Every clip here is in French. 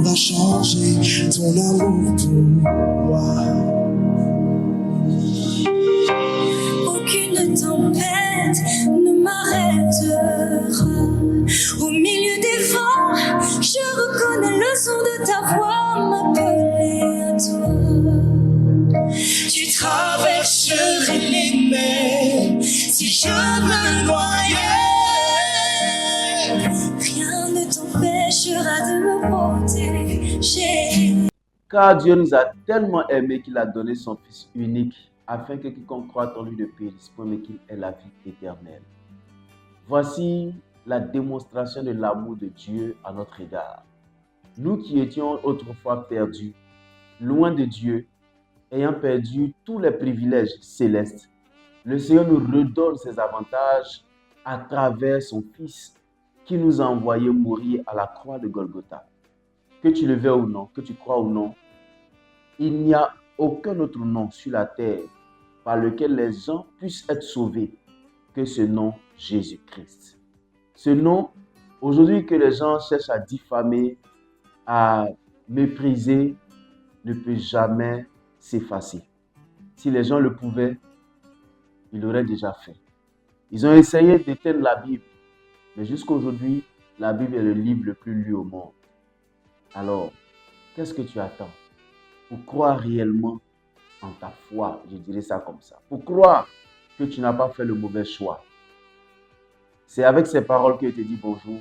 va changer ton amour pour moi. Aucune tempête ne m'arrêtera. Au milieu des vents, je reconnais le son de ta voix m'appeler à toi. Tu traverserais les mers si je me noyais. Rien ne t'empêchera de me protéger. Car Dieu nous a tellement aimés qu'il a donné son Fils unique, afin que quiconque croit en lui ne périsse point, mais qu'il ait la vie éternelle. Voici la démonstration de l'amour de Dieu à notre égard. Nous qui étions autrefois perdus, loin de Dieu, ayant perdu tous les privilèges célestes, le Seigneur nous redonne ses avantages à travers son Fils qui nous a envoyé mourir à la croix de Golgotha. Que tu le veuilles ou non, que tu crois ou non, il n'y a aucun autre nom sur la terre par lequel les gens puissent être sauvés que ce nom Jésus-Christ. Ce nom, aujourd'hui que les gens cherchent à diffamer, à mépriser, ne peut jamais s'effacer. Si les gens le pouvaient, ils l'auraient déjà fait. Ils ont essayé d'éteindre la Bible, mais jusqu'à aujourd'hui, la Bible est le livre le plus lu au monde. Alors, qu'est-ce que tu attends pour croire réellement en ta foi? Je dirais ça comme ça. Pour croire que tu n'as pas fait le mauvais choix. C'est avec ces paroles que je te dis bonjour.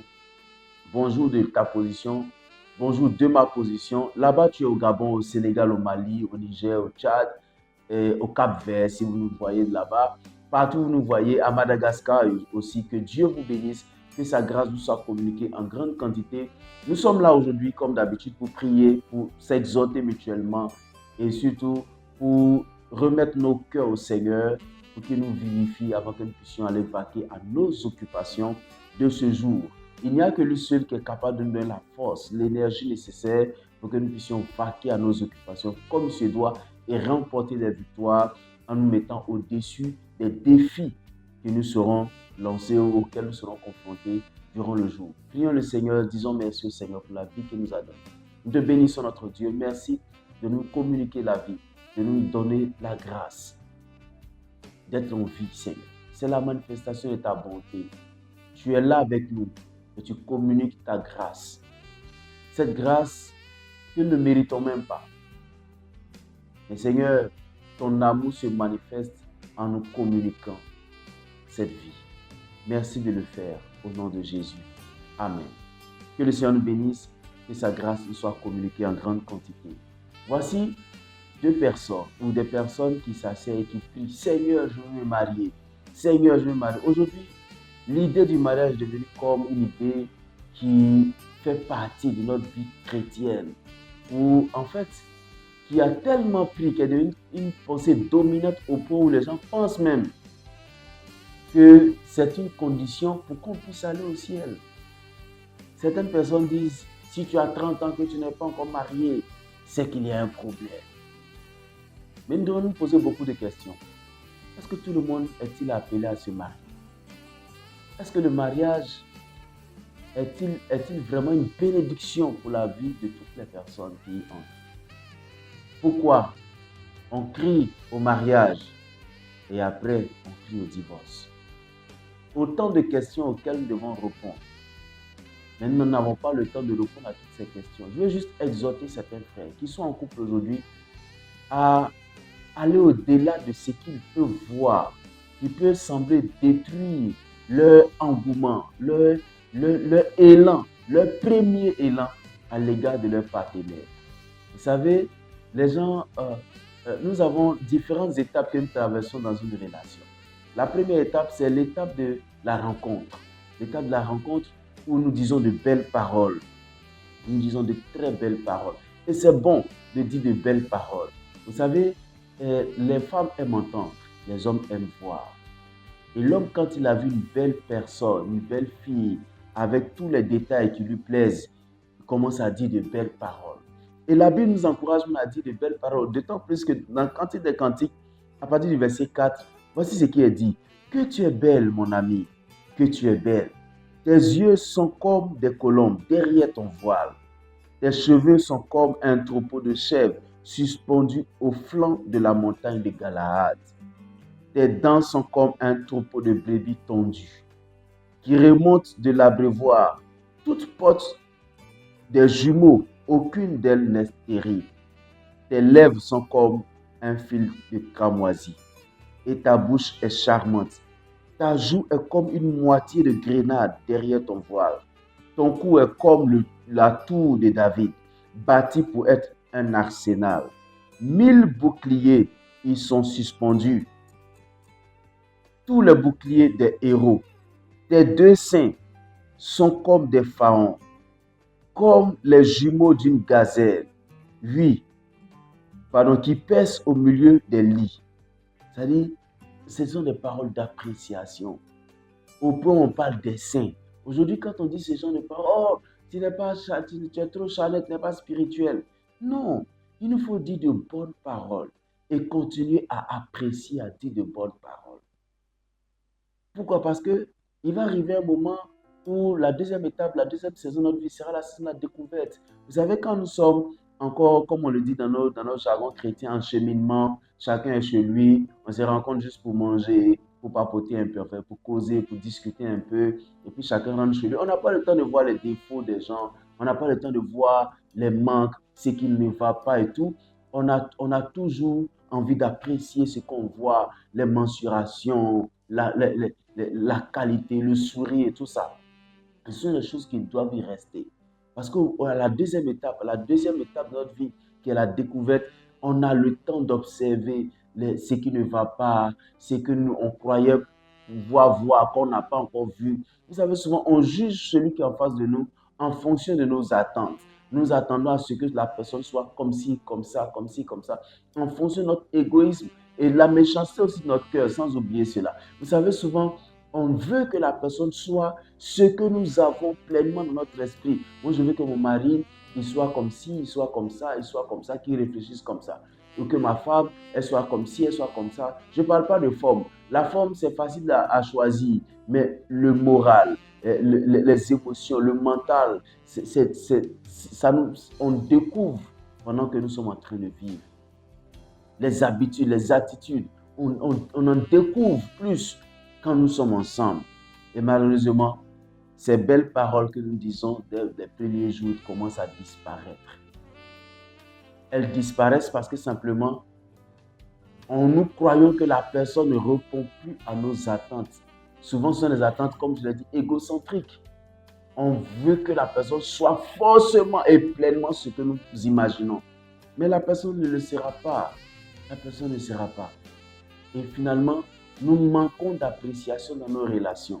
Bonjour de ta position. Bonjour de ma position. Là-bas, tu es au Gabon, au Sénégal, au Mali, au Niger, au Tchad, et au Cap-Vert, si vous nous voyez de là-bas. Partout où vous nous voyez, à Madagascar aussi. Que Dieu vous bénisse. Que sa grâce nous soit communiquée en grande quantité. Nous sommes là aujourd'hui, comme d'habitude, pour prier, pour s'exhorter mutuellement et surtout pour remettre nos cœurs au Seigneur, pour qu'il nous vivifie avant que nous puissions aller vaquer à nos occupations de ce jour. Il n'y a que lui seul qui est capable de nous donner la force, l'énergie nécessaire pour que nous puissions vaquer à nos occupations comme il se doit et remporter des victoires en nous mettant au-dessus des défis que nous serons lancés, auxquels nous serons confrontés durant le jour. Prions le Seigneur, disons merci au Seigneur pour la vie qu'il nous a donnée. Nous te bénissons notre Dieu. Merci de nous communiquer la vie, de nous donner la grâce d'être en vie, Seigneur. C'est la manifestation de ta bonté. Tu es là avec nous et tu communiques ta grâce. Cette grâce que nous ne méritons même pas. Mais Seigneur, ton amour se manifeste en nous communiquant cette vie. Merci de le faire au nom de Jésus. Amen. Que le Seigneur nous bénisse, que sa grâce nous soit communiquée en grande quantité. Voici deux personnes ou des personnes qui s'asseyent et qui crient « Seigneur, je veux me marier. Seigneur, je veux me marier. » Aujourd'hui, l'idée du mariage est devenue comme une idée qui fait partie de notre vie chrétienne. Ou en fait, qui a tellement pris, qui est devenue une pensée dominante au point où les gens pensent même que c'est une condition pour qu'on puisse aller au ciel. Certaines personnes disent, si tu as 30 ans que tu n'es pas encore marié, c'est qu'il y a un problème. Mais nous devons nous poser beaucoup de questions. Est-ce que tout le monde est-il appelé à se marier? Est-ce que le mariage est-il vraiment une bénédiction pour la vie de toutes les personnes qui y entrent? Pourquoi on crie au mariage et après on crie au divorce? Autant de questions auxquelles nous devons répondre. Mais nous n'avons pas le temps de répondre à toutes ces questions. Je veux juste exhorter certains frères qui sont en couple aujourd'hui à aller au-delà de ce qu'ils peuvent voir, qui peut sembler détruire leur engouement, leur élan, leur premier élan à l'égard de leur partenaire. Vous savez, les gens, nous avons différentes étapes que nous traversons dans une relation. La première étape, c'est l'étape de la rencontre. L'étape de la rencontre où nous disons de belles paroles. Nous disons de très belles paroles. Et c'est bon de dire de belles paroles. Vous savez, les femmes aiment entendre, les hommes aiment voir. Et l'homme, quand il a vu une belle personne, une belle fille, avec tous les détails qui lui plaisent, il commence à dire de belles paroles. Et la Bible nous encourage à dire de belles paroles, d'autant plus que dans le Cantique des Cantiques, à partir du verset 4, voici ce qui est dit. Que tu es belle, mon ami, que tu es belle. Tes yeux sont comme des colombes derrière ton voile. Tes cheveux sont comme un troupeau de chèvres suspendus au flanc de la montagne de Galaad. Tes dents sont comme un troupeau de brebis tondues qui remontent de l'abreuvoir. Toutes portent des jumeaux, aucune d'elles n'est stérile. Tes lèvres sont comme un fil de cramoisi et ta bouche est charmante. Ta joue est comme une moitié de grenade derrière ton voile. Ton cou est comme la tour de David, bâti pour être un arsenal. 1000 boucliers y sont suspendus, tous les boucliers des héros. Tes deux seins sont comme des pharaons, comme les jumeaux d'une gazelle. Oui, qui pèsent au milieu des lits. C'est-à-dire, ce sont des paroles d'appréciation. Au point où on parle des saints. Aujourd'hui, quand on dit ces gens de paroles, oh, tu es trop charnel, tu n'es pas spirituel. Non, il nous faut dire de bonnes paroles et continuer à apprécier, à dire de bonnes paroles. Pourquoi? Parce que il va arriver un moment où la deuxième étape, la deuxième saison de notre vie sera la saison de la découverte. Vous savez, quand nous sommes encore, comme on le dit dans notre jargon chrétien, en cheminement, chacun est chez lui, on se rencontre juste pour manger, pour papoter un peu, enfin, pour causer, pour discuter un peu, et puis chacun rentre chez lui. On n'a pas le temps de voir les défauts des gens, on n'a pas le temps de voir les manques, ce qui ne va pas et tout. On a toujours envie d'apprécier ce qu'on voit, les mensurations, la qualité, le sourire et tout ça. Ce sont les choses qui doivent y rester. Parce que la deuxième étape de notre vie, qui est la découverte, on a le temps d'observer ce qui ne va pas, ce que nous on croyait voir, qu'on n'a pas encore vu. Vous savez, souvent, on juge celui qui est en face de nous en fonction de nos attentes. Nous attendons à ce que la personne soit comme ci, comme ça, comme ci, comme ça, en fonction de notre égoïsme et la méchanceté aussi de notre cœur, sans oublier cela. Vous savez, souvent, on veut que la personne soit ce que nous avons pleinement dans notre esprit. Moi, je veux que mon mari, il soit comme ci, il soit comme ça, qu'il réfléchisse comme ça. Ou que ma femme, elle soit comme ci, elle soit comme ça. Je ne parle pas de forme. La forme, c'est facile à choisir, mais le moral, les émotions, le mental, on découvre pendant que nous sommes en train de vivre. Les habitudes, les attitudes, on en découvre plus quand nous sommes ensemble. Et malheureusement, ces belles paroles que nous disons dès les premiers jours commencent à disparaître. Elles disparaissent parce que simplement, nous croyons que la personne ne répond plus à nos attentes. Souvent, ce sont des attentes, comme je l'ai dit, égocentriques. On veut que la personne soit forcément et pleinement ce que nous imaginons. Mais la personne ne le sera pas. La personne ne sera pas. Et finalement, nous manquons d'appréciation dans nos relations.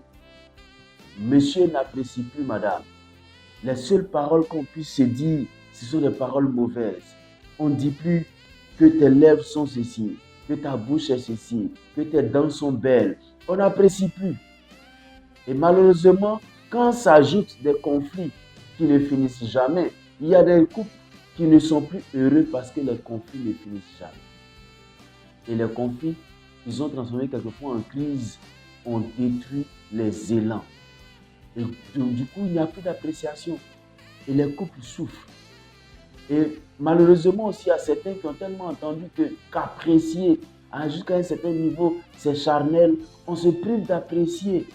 Monsieur n'apprécie plus madame. Les seules paroles qu'on puisse se dire, ce sont des paroles mauvaises. On ne dit plus que tes lèvres sont ceci, que ta bouche est ceci, que tes dents sont belles. On n'apprécie plus. Et malheureusement, quand s'ajoutent des conflits qui ne finissent jamais, il y a des couples qui ne sont plus heureux parce que les conflits ne finissent jamais. Et les conflits, ils ont transformé quelquefois en crise, ont détruit les élans. Et du coup, il n'y a plus d'appréciation. Et les couples souffrent. Et malheureusement aussi, il y a certains qui ont tellement entendu qu'apprécier jusqu'à un certain niveau, c'est charnel. On se prive d'apprécier.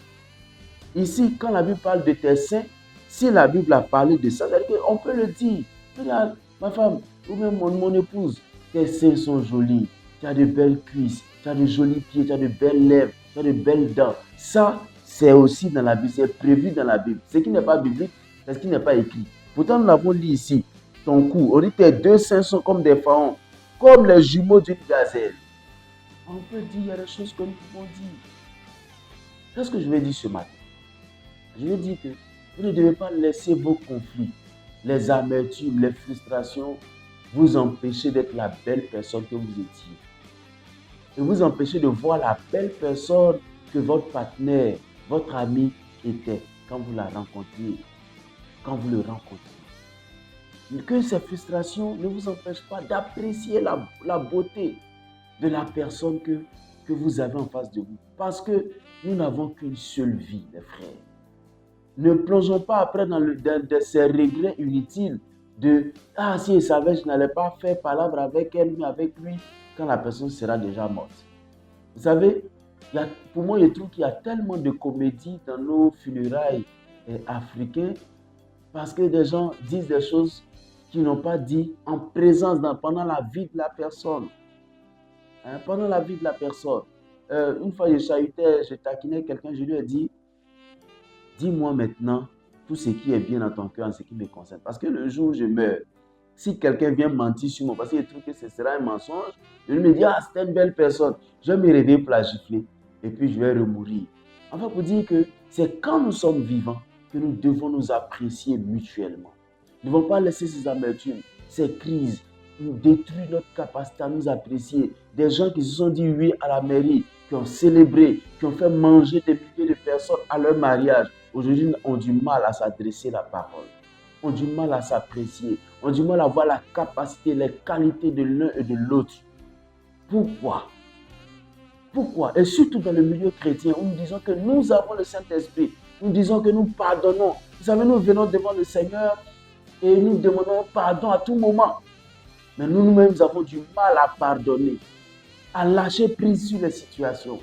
Ici, quand la Bible parle de tes seins, si la Bible a parlé de ça, c'est-à-dire qu'on peut le dire. Regarde, ma femme, ou même mon épouse, tes seins sont jolis. Tu as de belles cuisses, tu as de jolis pieds, tu as de belles lèvres, tu as de belles dents. Ça, c'est aussi dans la Bible, c'est prévu dans la Bible. Ce qui n'est pas biblique, c'est ce qui n'est pas écrit. Pourtant, nous l'avons dit ici, ton cou. On dit tes deux seins sont comme des pharaons, comme les jumeaux d'une gazelle. On peut dire, il y a des choses que nous pouvons dire. Qu'est-ce que je vais dire ce matin? Je vais dire que vous ne devez pas laisser vos conflits, les amertumes, les frustrations, vous empêcher d'être la belle personne que vous étiez. Et vous empêcher de voir la belle personne que votre partenaire, votre ami était quand vous la rencontriez, quand vous le rencontrez. Que ces frustrations ne vous empêchent pas d'apprécier la beauté de la personne que vous avez en face de vous. Parce que nous n'avons qu'une seule vie, les frères. Ne plongeons pas après dans ces regrets inutiles Ah, si je savais, je n'allais pas faire palabre avec elle, mais avec lui, quand la personne sera déjà morte. Vous savez, pour moi, je trouve qu'il y a tellement de comédies dans nos funérailles africains parce que des gens disent des choses qu'ils n'ont pas dit en présence, pendant la vie de la personne. Hein, pendant la vie de la personne. Une fois, je taquinais quelqu'un, je lui ai dit, dis-moi maintenant tout ce qui est bien dans ton cœur en ce qui me concerne. Parce que le jour où je meurs, si quelqu'un vient mentir sur moi, parce qu'il trouve que ce sera un mensonge, je lui me dis, ah, c'était une belle personne. Je vais me réveiller pour la gifler et puis je vais remourir. Enfin, pour dire que c'est quand nous sommes vivants que nous devons nous apprécier mutuellement. Nous ne devons pas laisser ces amertumes, ces crises, nous détruire notre capacité à nous apprécier. Des gens qui se sont dit oui à la mairie, qui ont célébré, qui ont fait manger des milliers de personnes à leur mariage, aujourd'hui ont du mal à s'adresser la parole, ont du mal à s'apprécier, ont du mal à voir la capacité, les qualités de l'un et de l'autre. Pourquoi? Pourquoi? Et surtout dans le milieu chrétien, où nous disons que nous avons le Saint-Esprit, nous disons que nous pardonnons. Vous savez, nous venons devant le Seigneur et nous demandons pardon à tout moment. Mais nous-mêmes avons du mal à pardonner, à lâcher prise sur les situations.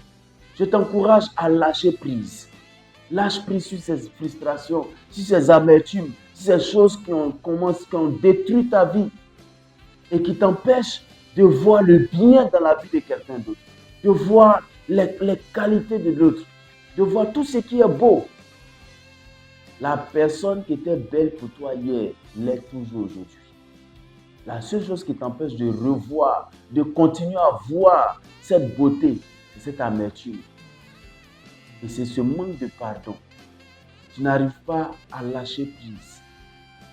Je t'encourage à lâcher prise. Lâche prise sur ces frustrations, sur ces amertumes, sur ces choses qui ont détruit ta vie et qui t'empêchent de voir le bien dans la vie de quelqu'un d'autre, de voir les qualités de l'autre, de voir tout ce qui est beau. La personne qui était belle pour toi hier l'est toujours aujourd'hui. La seule chose qui t'empêche de revoir, de continuer à voir cette beauté, c'est cette amertume. Et c'est ce manque de pardon. Tu n'arrives pas à lâcher prise.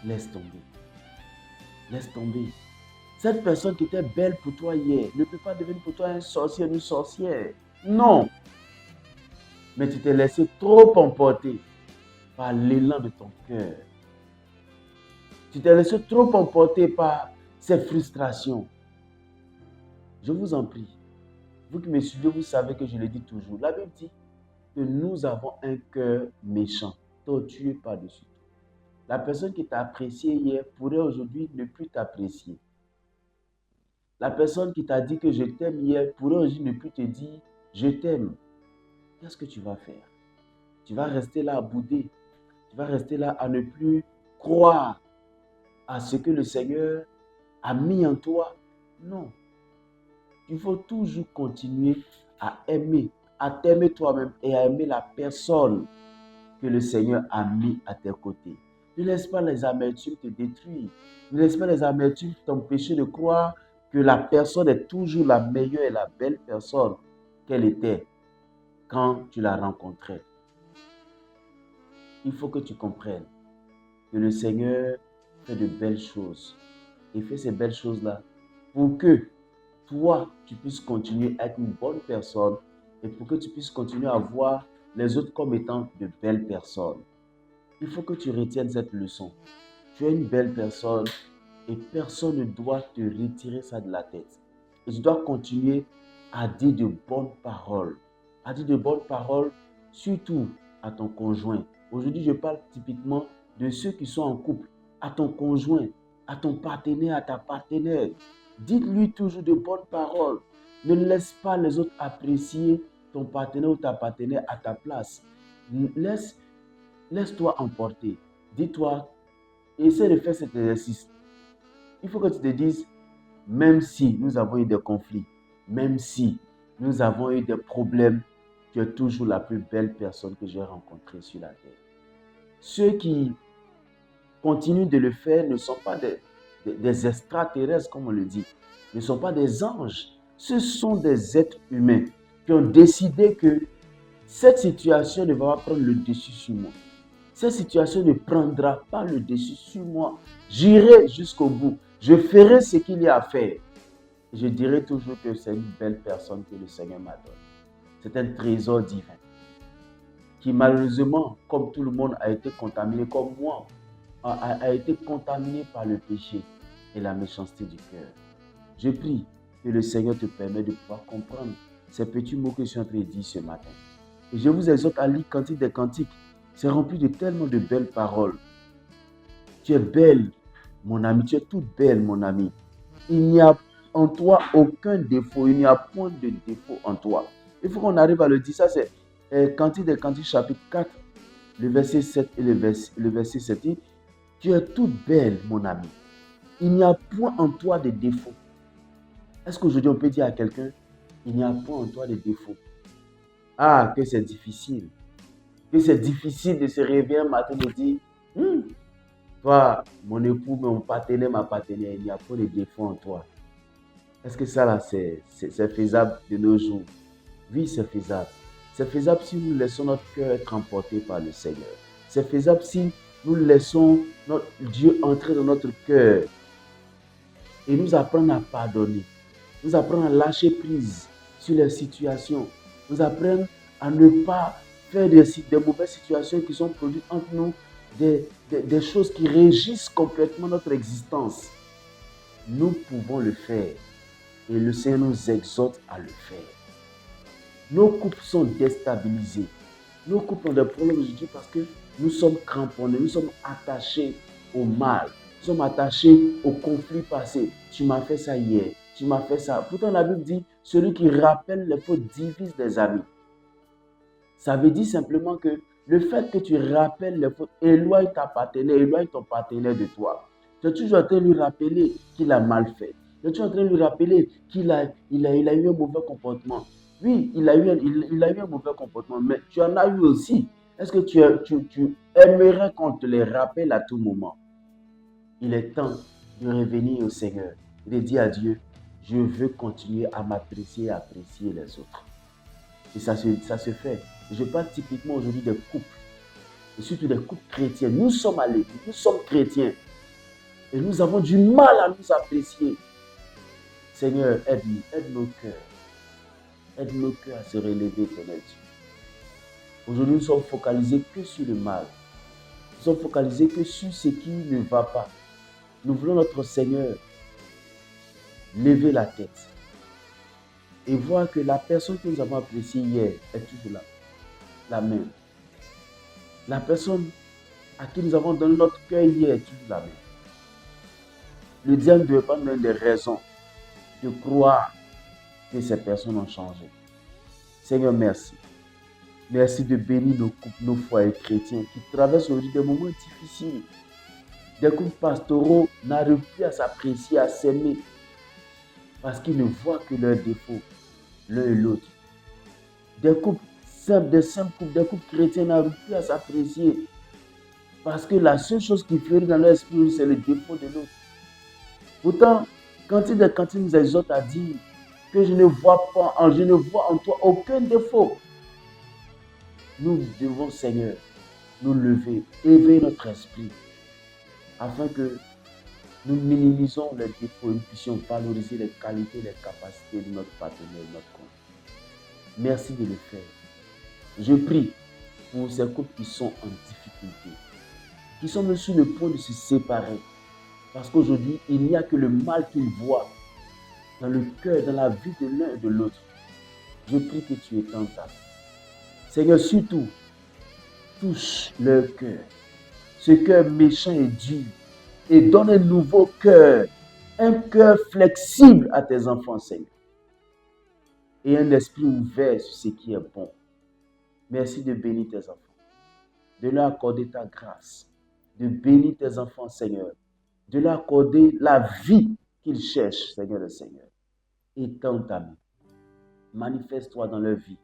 Laisse tomber. Laisse tomber. Cette personne qui était belle pour toi hier ne peut pas devenir pour toi un sorcier, une sorcière. Non. Mais tu t'es laissé trop emporter par l'élan de ton cœur. Tu t'es laissé trop emporter par ces frustrations. Je vous en prie. Vous qui me suivez, vous savez que je le dis toujours. La Bible dit que nous avons un cœur méchant, tortueux par-dessus tout. La personne qui t'a apprécié hier pourrait aujourd'hui ne plus t'apprécier. La personne qui t'a dit que je t'aime hier pourrait aujourd'hui ne plus te dire je t'aime. Qu'est-ce que tu vas faire? Tu vas rester là à bouder. Tu vas rester là à ne plus croire à ce que le Seigneur a mis en toi. Non. Il faut toujours continuer à aimer, à t'aimer toi-même et à aimer la personne que le Seigneur a mis à tes côtés. Ne laisse pas les amertumes te détruire. Ne laisse pas les amertumes t'empêcher de croire que la personne est toujours la meilleure et la belle personne qu'elle était quand tu la rencontrais. Il faut que tu comprennes que le Seigneur fait de belles choses. Et fait ces belles choses-là pour que toi, tu puisses continuer à être une bonne personne et pour que tu puisses continuer à voir les autres comme étant de belles personnes. Il faut que tu retiennes cette leçon. Tu es une belle personne et personne ne doit te retirer ça de la tête. Et tu dois continuer à dire de bonnes paroles. À dire de bonnes paroles, surtout à ton conjoint. Aujourd'hui, je parle typiquement de ceux qui sont en couple, à ton conjoint, à ton partenaire, à ta partenaire. Dites-lui toujours de bonnes paroles. Ne laisse pas les autres apprécier ton partenaire ou ta partenaire à ta place. Laisse-toi emporter. Dis-toi, essaie de faire cet exercice. Il faut que tu te dises, même si nous avons eu des conflits, même si nous avons eu des problèmes, tu es toujours la plus belle personne que j'ai rencontrée sur la terre. Ceux qui continuent de le faire ne sont pas des extraterrestres, comme on le dit, ne sont pas des anges. Ce sont des êtres humains qui ont décidé que cette situation ne va pas prendre le dessus sur moi. Cette situation ne prendra pas le dessus sur moi. J'irai jusqu'au bout. Je ferai ce qu'il y a à faire. Je dirai toujours que c'est une belle personne que le Seigneur m'a donnée. C'est un trésor divin qui malheureusement, comme tout le monde, a été contaminé, comme moi, a été contaminé par le péché et la méchanceté du cœur. Je prie que le Seigneur te permette de pouvoir comprendre ces petits mots que je suis en train de dire ce matin. Et je vous exhorte à lire Cantique des Cantiques. C'est rempli de tellement de belles paroles. Tu es belle Mon ami, tu es toute belle, mon ami. Il n'y a en toi aucun défaut. Il n'y a point de défaut en toi. Il faut qu'on arrive à le dire. Ça, c'est Cantique des Cantiques, chapitre 4, le verset 7 et le verset 7. Tu es toute belle, mon ami. Il n'y a point en toi de défaut. Est-ce qu'aujourd'hui, on peut dire à quelqu'un, il n'y a point en toi de défaut? Ah, que c'est difficile. Que c'est difficile de se réveiller un matin et de dire, toi, mon époux, mon partenaire, ma partenaire, il n'y a pas de défaut en toi. Est-ce que ça, là, c'est faisable de nos jours? Oui, c'est faisable. C'est faisable si nous laissons notre cœur être emporté par le Seigneur. C'est faisable si nous laissons notre Dieu entrer dans notre cœur et nous apprendre à pardonner, nous apprendre à lâcher prise sur les situations, nous apprendre à ne pas faire des mauvaises situations qui sont produites entre nous, des choses qui régissent complètement notre existence. Nous pouvons le faire et le Seigneur nous exhorte à le faire. Nos couples sont déstabilisés. Nos couples ont des problèmes aujourd'hui parce que nous sommes cramponnés, nous sommes attachés au mal, nous sommes attachés au conflit passé. Tu m'as fait ça hier, tu m'as fait ça. Pourtant, la Bible dit, celui qui rappelle les fautes divise les amis. Ça veut dire simplement que le fait que tu rappelles les fautes éloigne ta partenaire, éloigne ton partenaire de toi. Tu es toujours en train de lui rappeler qu'il a mal fait. Tu es toujours en train de lui rappeler qu'il a eu un mauvais comportement. Oui, il a eu un mauvais comportement, mais tu en as eu aussi. Est-ce que tu aimerais qu'on te les rappelle à tout moment? Il est temps de revenir au Seigneur et de dire à Dieu, je veux continuer à m'apprécier et apprécier les autres. Et ça se fait. Je parle typiquement aujourd'hui des couples, et surtout des couples chrétiens. Nous sommes à l'église, nous sommes chrétiens, et nous avons du mal à nous apprécier. Seigneur, aide-nous, aide nos cœurs. Aide nos cœurs à se relever, Seigneur Dieu. Aujourd'hui, nous sommes focalisés que sur le mal. Nous sommes focalisés que sur ce qui ne va pas. Nous voulons notre Seigneur lever la tête et voir que la personne que nous avons appréciée hier est toujours là, la même. La personne à qui nous avons donné notre cœur hier est toujours la même. Le diable ne doit pas nous donner des raisons de croire que ces personnes ont changé. Seigneur, merci. Merci de bénir nos couples, nos foyers chrétiens qui traversent aujourd'hui des moments difficiles. Des couples pastoraux n'arrivent plus à s'apprécier, à s'aimer, parce qu'ils ne voient que leurs défauts, l'un et l'autre. Des couples simples, des couples chrétiens n'arrivent plus à s'apprécier, parce que la seule chose qui fleurit dans leur esprit, c'est le défaut de l'autre. Pourtant, quand il nous exhorte à dire que je ne vois en toi aucun défaut, nous devons, Seigneur, nous lever, éveiller notre esprit, afin que nous minimisons les défauts et nous puissions valoriser les qualités, les capacités de notre partenaire, de notre compte. Merci de le faire. Je prie pour ces couples qui sont en difficulté, qui sont même sur le point de se séparer, parce qu'aujourd'hui, il n'y a que le mal qu'ils voient dans le cœur, dans la vie de l'un et de l'autre. Je prie que tu étendes ta main. Seigneur, surtout, touche leur cœur, ce cœur méchant et dur, et donne un nouveau cœur, un cœur flexible à tes enfants, Seigneur, et un esprit ouvert sur ce qui est bon. Merci de bénir tes enfants, de leur accorder ta grâce, de bénir tes enfants, Seigneur, de leur accorder la vie qu'ils cherchent, Seigneur le Seigneur. Étends ta main, manifeste-toi dans leur vie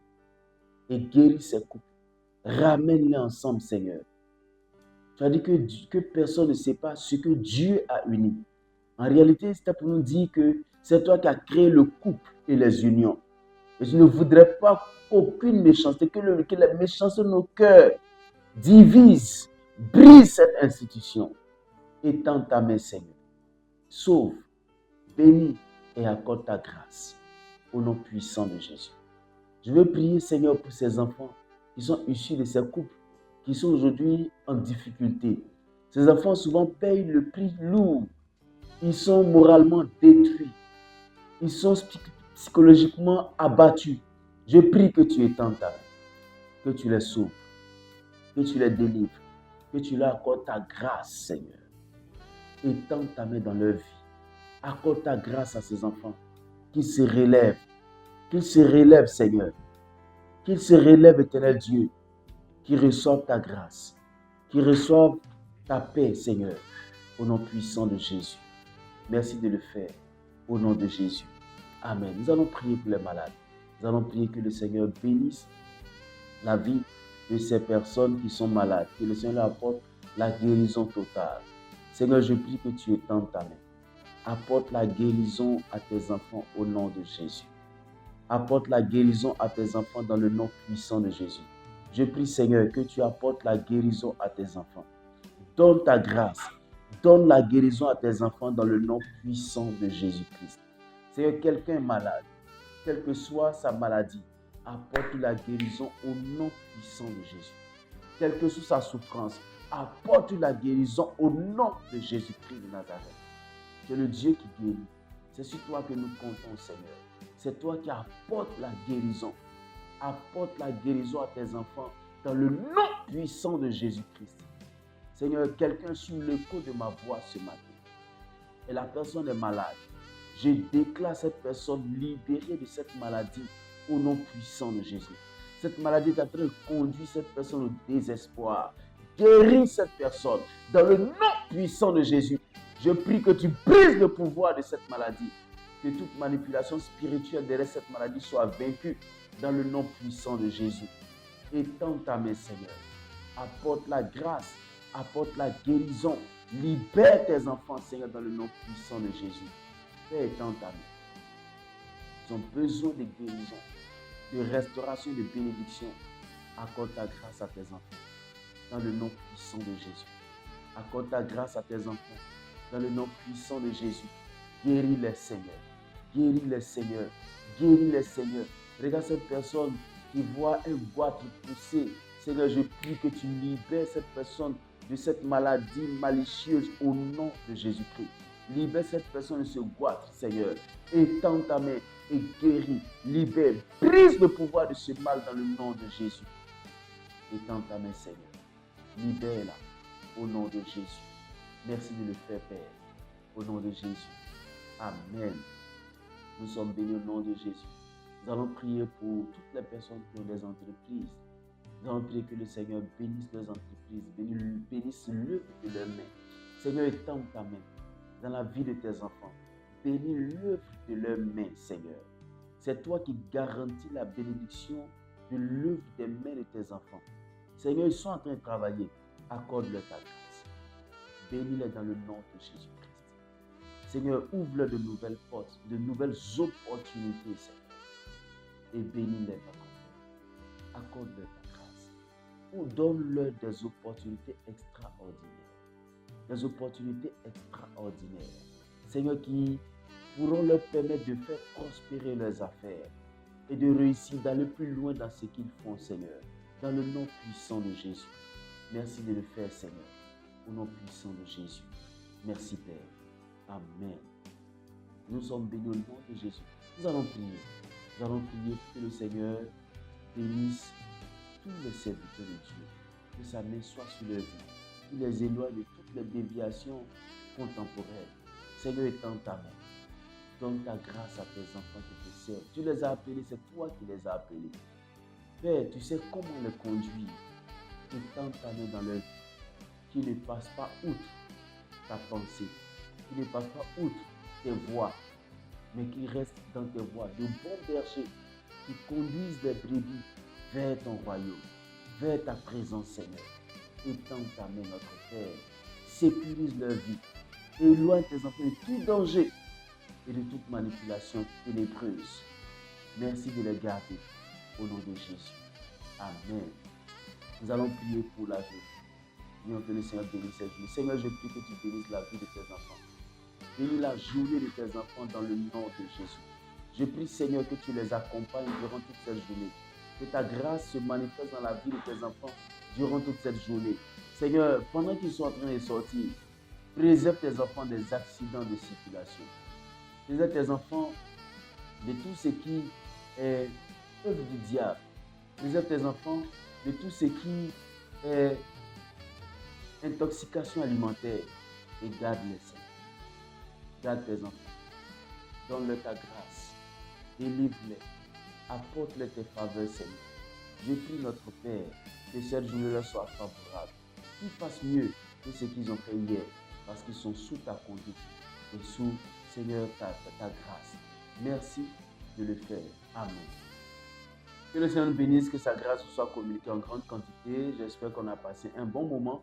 et guéris ces couples. Ramène-les ensemble, Seigneur. Tu as dit que personne ne sait pas ce que Dieu a uni. En réalité, c'est pour nous dire que c'est toi qui as créé le couple et les unions. Et je ne voudrais pas qu'aucune méchanceté, que la méchanceté de nos cœurs divise, brise cette institution. Étends ta main, Seigneur. Sauve, bénis et accorde ta grâce. Au nom puissant de Jésus. Je veux prier, Seigneur, pour ces enfants qui sont issus de ces couples qui sont aujourd'hui en difficulté. Ces enfants souvent payent le prix lourd. Ils sont moralement détruits. Ils sont psychologiquement abattus. Je prie que tu étendes ta main, que tu les sauves, que tu les délivres, que tu leur accordes ta grâce, Seigneur. Étends ta main dans leur vie. Accorde ta grâce à ces enfants. Qu'ils se relèvent. Qu'ils se relèvent, Seigneur. Qu'ils se relèvent, éternel Dieu. Qu'ils reçoivent ta grâce. Qu'ils reçoivent ta paix, Seigneur. Au nom puissant de Jésus. Merci de le faire. Au nom de Jésus. Amen. Nous allons prier pour les malades. Nous allons prier que le Seigneur bénisse la vie de ces personnes qui sont malades. Que le Seigneur leur apporte la guérison totale. Seigneur, je prie que tu étendes ta main. Apporte la guérison à tes enfants au nom de Jésus. Apporte la guérison à tes enfants dans le nom puissant de Jésus. Je prie, Seigneur, que tu apportes la guérison à tes enfants. Donne ta grâce. Donne la guérison à tes enfants dans le nom puissant de Jésus-Christ. Seigneur, quelqu'un est malade, quelle que soit sa maladie, apporte la guérison au nom puissant de Jésus. Quelle que soit sa souffrance, apporte la guérison au nom de Jésus-Christ de Nazareth. Tu es le Dieu qui guérit. C'est sur toi que nous comptons, Seigneur. C'est toi qui apportes la guérison. Apporte la guérison à tes enfants dans le nom puissant de Jésus-Christ. Seigneur, quelqu'un sous l'écho de ma voix ce matin, et la personne est malade, je déclare cette personne libérée de cette maladie au nom puissant de Jésus. Cette maladie est en train de conduire cette personne au désespoir. Guéris cette personne dans le nom puissant de Jésus. Je prie que tu brises le pouvoir de cette maladie. Que toute manipulation spirituelle derrière cette maladie soit vaincue dans le nom puissant de Jésus. Étends ta main, Seigneur. Apporte la grâce, apporte la guérison. Libère tes enfants, Seigneur, dans le nom puissant de Jésus. Père, étends ta main. Ils ont besoin de guérison, de restauration, de bénédiction. Accorde ta grâce à tes enfants dans le nom puissant de Jésus. Accorde ta grâce à tes enfants dans le nom puissant de Jésus. Guéris-les, Seigneur. Guéris-les, Seigneur. Guéris-les, Seigneur. Regarde cette personne qui voit un goitre pousser. Seigneur, je prie que tu libères cette personne de cette maladie malicieuse au nom de Jésus-Christ. Libère cette personne de ce goitre, Seigneur. Étends ta main et guéris, libère, brise le pouvoir de ce mal dans le nom de Jésus. Étends ta main, Seigneur. Libère-la au nom de Jésus. Merci de le faire, Père. Au nom de Jésus. Amen. Nous sommes bénis au nom de Jésus. Nous allons prier pour toutes les personnes qui ont des entreprises. Nous allons prier que le Seigneur bénisse leurs entreprises, bénisse l'œuvre de leurs mains. Seigneur, étends ta main dans la vie de tes enfants. Bénis l'œuvre de leurs mains, Seigneur. C'est toi qui garantis la bénédiction de l'œuvre des mains de tes enfants. Seigneur, ils sont en train de travailler. Accorde-leur ta grâce. Bénis-les dans le nom de Jésus-Christ. Seigneur, ouvre-leur de nouvelles portes, de nouvelles opportunités, Seigneur. Et bénis-les, Papa. Accorde-leur ta grâce. Ou donne-leur des opportunités extraordinaires. Des opportunités extraordinaires. Seigneur, qui pourront leur permettre de faire prospérer leurs affaires et de réussir, d'aller plus loin dans ce qu'ils font, Seigneur. Dans le nom puissant de Jésus. Merci de le faire, Seigneur. Au nom puissant de Jésus. Merci, Père. Amen. Nous sommes bénis au nom de Jésus. Nous allons prier. Nous allons prier pour que le Seigneur bénisse tous les serviteurs de Dieu. Que sa main soit sur leur vie. Qu'il les éloigne de toutes les déviations contemporaines. Seigneur, étends ta main. Donne ta grâce à tes enfants qui te servent. Tu les as appelés, c'est toi qui les as appelés. Père, tu sais comment les conduire. Étends ta main dans leur vie. Qu'ils ne passent pas outre ta pensée. Qu'ils ne passent pas outre tes voies. Mais qu'ils restent dans tes voies. De bons bergers qui conduisent les brebis vers ton royaume. Vers ta présence, Seigneur. Étends ta main, notre Père. Sécurise leur vie. Éloigne tes enfants de tout danger et de toute manipulation ténébreuse. Merci de les garder au nom de Jésus. Amen. Nous allons prier pour la vie. Prions que le Seigneur bénisse cette vie. Seigneur, je prie que tu bénisses la vie de tes enfants. Bénis la journée de tes enfants dans le nom de Jésus. Je prie, Seigneur, que tu les accompagnes durant toute cette journée. Que ta grâce se manifeste dans la vie de tes enfants durant toute cette journée. Seigneur, pendant qu'ils sont en train de sortir, préserve tes enfants des accidents de circulation. Préserve tes enfants de tout ce qui est œuvre du diable. Préserve tes enfants de tout ce qui est intoxication alimentaire. et garde-les, Seigneur. Garde tes enfants. Donne-leur ta grâce. Délivre-les. Apporte-leur tes faveurs, Seigneur. Je prie notre Père que cette journée leur soit favorable. Qu'ils fassent mieux que ce qu'ils ont fait hier parce qu'ils sont sous ta conduite et sous, Seigneur, ta grâce. Merci de le faire. Amen. Que le Seigneur nous bénisse, que sa grâce nous soit communiquée en grande quantité. J'espère qu'on a passé un bon moment.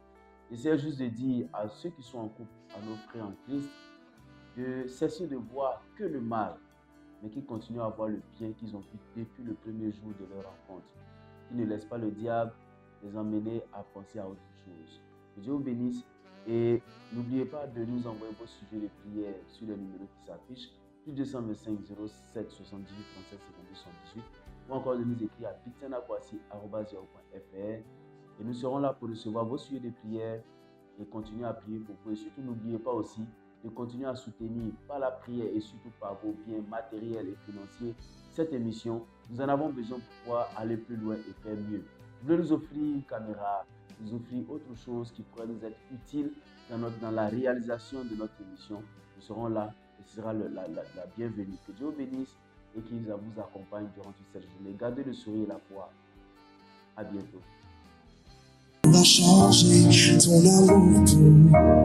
J'essaie juste de dire à ceux qui sont en couple, à nos frères en Christ, de cesser de voir que le mal, mais qu'ils continuent à voir le bien qu'ils ont vu depuis le premier jour de leur rencontre. Qu'ils ne laissent pas le diable les emmener à penser à autre chose. Que Dieu vous bénisse et n'oubliez pas de nous envoyer vos sujets de prière sur les numéros qui s'affichent, plus 225 07 78 37 52 78, ou encore de nous écrire à bitsenakwasi@yahoo.fr et nous serons là pour recevoir vos sujets de prière et continuer à prier pour vous. Et surtout, n'oubliez pas aussi de continuer à soutenir par la prière et surtout par vos biens matériels et financiers cette émission. Nous en avons besoin pour pouvoir aller plus loin et faire mieux. Vous voulez nous offrir une caméra, nous offrir autre chose qui pourrait nous être utile dans la réalisation de notre émission. Nous serons là et ce sera la bienvenue. Que Dieu vous bénisse et qu'il vous accompagne durant toute cette journée. Gardez le sourire et la foi. À bientôt. Va changer ton amour pour